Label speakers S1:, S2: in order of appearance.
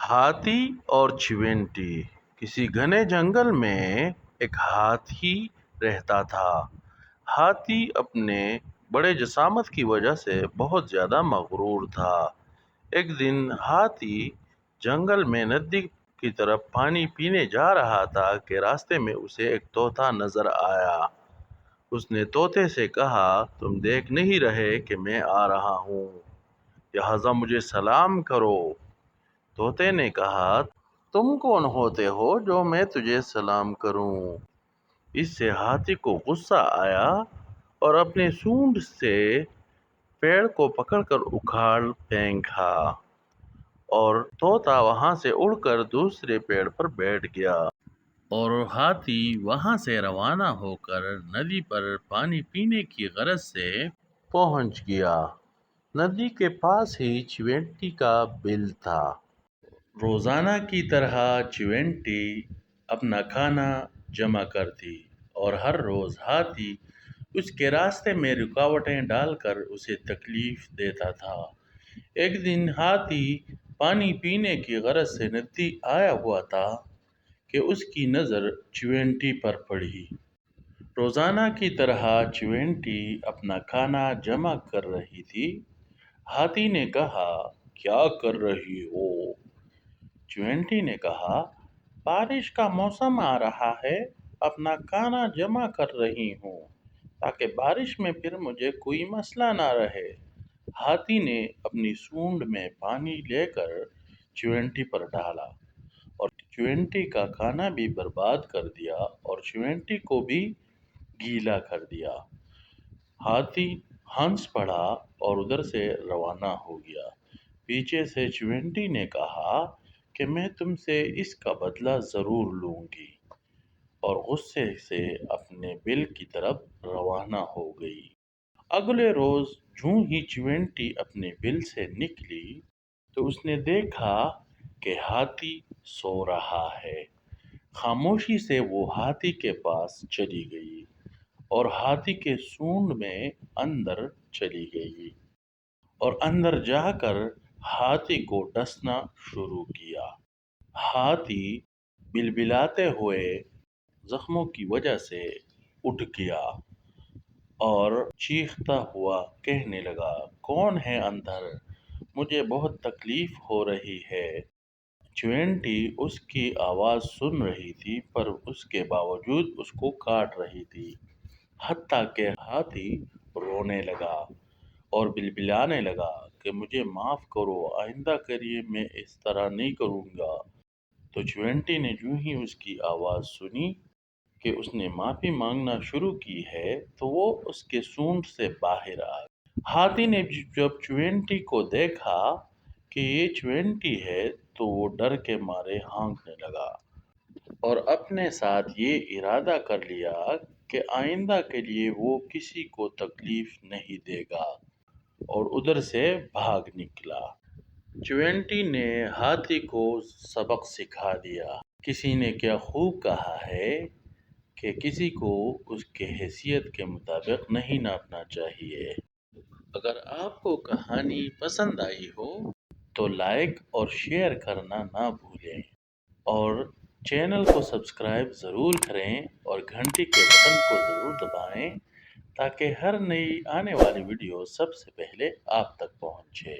S1: ہاتھی اور چیونٹی۔ کسی گھنے جنگل میں ایک ہاتھی رہتا تھا۔ ہاتھی اپنے بڑے جسامت کی وجہ سے بہت زیادہ مغرور تھا۔ ایک دن ہاتھی جنگل میں ندی کی طرف پانی پینے جا رہا تھا کہ راستے میں اسے ایک طوطا نظر آیا۔ اس نے طوطے سے کہا، تم دیکھ نہیں رہے کہ میں آ رہا ہوں، لہٰذا مجھے سلام کرو۔ طوطے نے کہا، تم کون ہوتے ہو جو میں تجھے سلام کروں؟ اس سے ہاتھی کو غصہ آیا اور اپنے سونڈ سے پیڑ کو پکڑ کر اکھاڑ پھینکا اور طوطا وہاں سے اڑ کر دوسرے پیڑ پر بیٹھ گیا۔ اور ہاتھی وہاں سے روانہ ہو کر ندی پر پانی پینے کی غرض سے پہنچ گیا۔ ندی کے پاس ہی چیونٹی کا بل تھا۔ روزانہ کی طرح چیونٹی اپنا کھانا جمع کرتی اور ہر روز ہاتھی اس کے راستے میں رکاوٹیں ڈال کر اسے تکلیف دیتا تھا۔ ایک دن ہاتھی پانی پینے کی غرض سے ندی آیا ہوا تھا کہ اس کی نظر چیونٹی پر پڑی۔ روزانہ کی طرح چیونٹی اپنا کھانا جمع کر رہی تھی۔ ہاتھی نے کہا، کیا کر رہی ہو؟ چیونٹی نے کہا، بارش کا موسم آ رہا ہے، اپنا کھانا جمع کر رہی ہوں تاکہ بارش میں پھر مجھے کوئی مسئلہ نہ رہے۔ ہاتھی نے اپنی سونڈ میں پانی لے کر چیونٹی پر ڈالا اور چیونٹی کا کھانا بھی برباد کر دیا اور چیونٹی کو بھی گیلا کر دیا۔ ہاتھی ہنس پڑا اور ادھر سے روانہ ہو گیا۔ پیچھے سے چیونٹی نے کہا کہ میں تم سے اس کا بدلہ ضرور لوں گی، اور غصے سے اپنے بل کی طرف روانہ ہو گئی۔ اگلے روز جوں ہی چیونٹی اپنے بل سے نکلی تو اس نے دیکھا کہ ہاتھی سو رہا ہے۔ خاموشی سے وہ ہاتھی کے پاس چلی گئی اور ہاتھی کے سونڈ میں اندر چلی گئی اور اندر جا کر ہاتھی کو ڈسنا شروع کیا۔ ہاتھی بلبلاتے ہوئے زخموں کی وجہ سے اٹھ گیا اور چیختا ہوا کہنے لگا، کون ہے اندر؟ مجھے بہت تکلیف ہو رہی ہے۔ چیونٹی اس کی آواز سن رہی تھی پر اس کے باوجود اس کو کاٹ رہی تھی، حتیٰ کہ ہاتھی رونے لگا اور بلبلانے لگا کہ مجھے معاف کرو، آئندہ کریے، میں اس طرح نہیں کروں گا۔ تو چیونٹی نے جو ہی اس کی آواز سنی کہ اس نے معافی مانگنا شروع کی ہے تو وہ اس کے سونڈ سے باہر آ گئی۔ ہاتھی نے جب چیونٹی کو دیکھا کہ یہ چیونٹی ہے تو وہ ڈر کے مارے ہانکنے لگا اور اپنے ساتھ یہ ارادہ کر لیا کہ آئندہ کے لیے وہ کسی کو تکلیف نہیں دے گا اور ادھر سے بھاگ نکلا۔ چیونٹی نے ہاتھی کو سبق سکھا دیا۔ کسی نے کیا خوب کہا ہے کہ کسی کو اس کے حیثیت کے مطابق نہیں ناپنا چاہیے۔ اگر آپ کو کہانی پسند آئی ہو تو لائک اور شیئر کرنا نہ بھولیں اور چینل کو سبسکرائب ضرور کریں اور گھنٹی کے بٹن کو ضرور دبائیں تاکہ ہر نئی آنے والی ویڈیو سب سے پہلے آپ تک پہنچے۔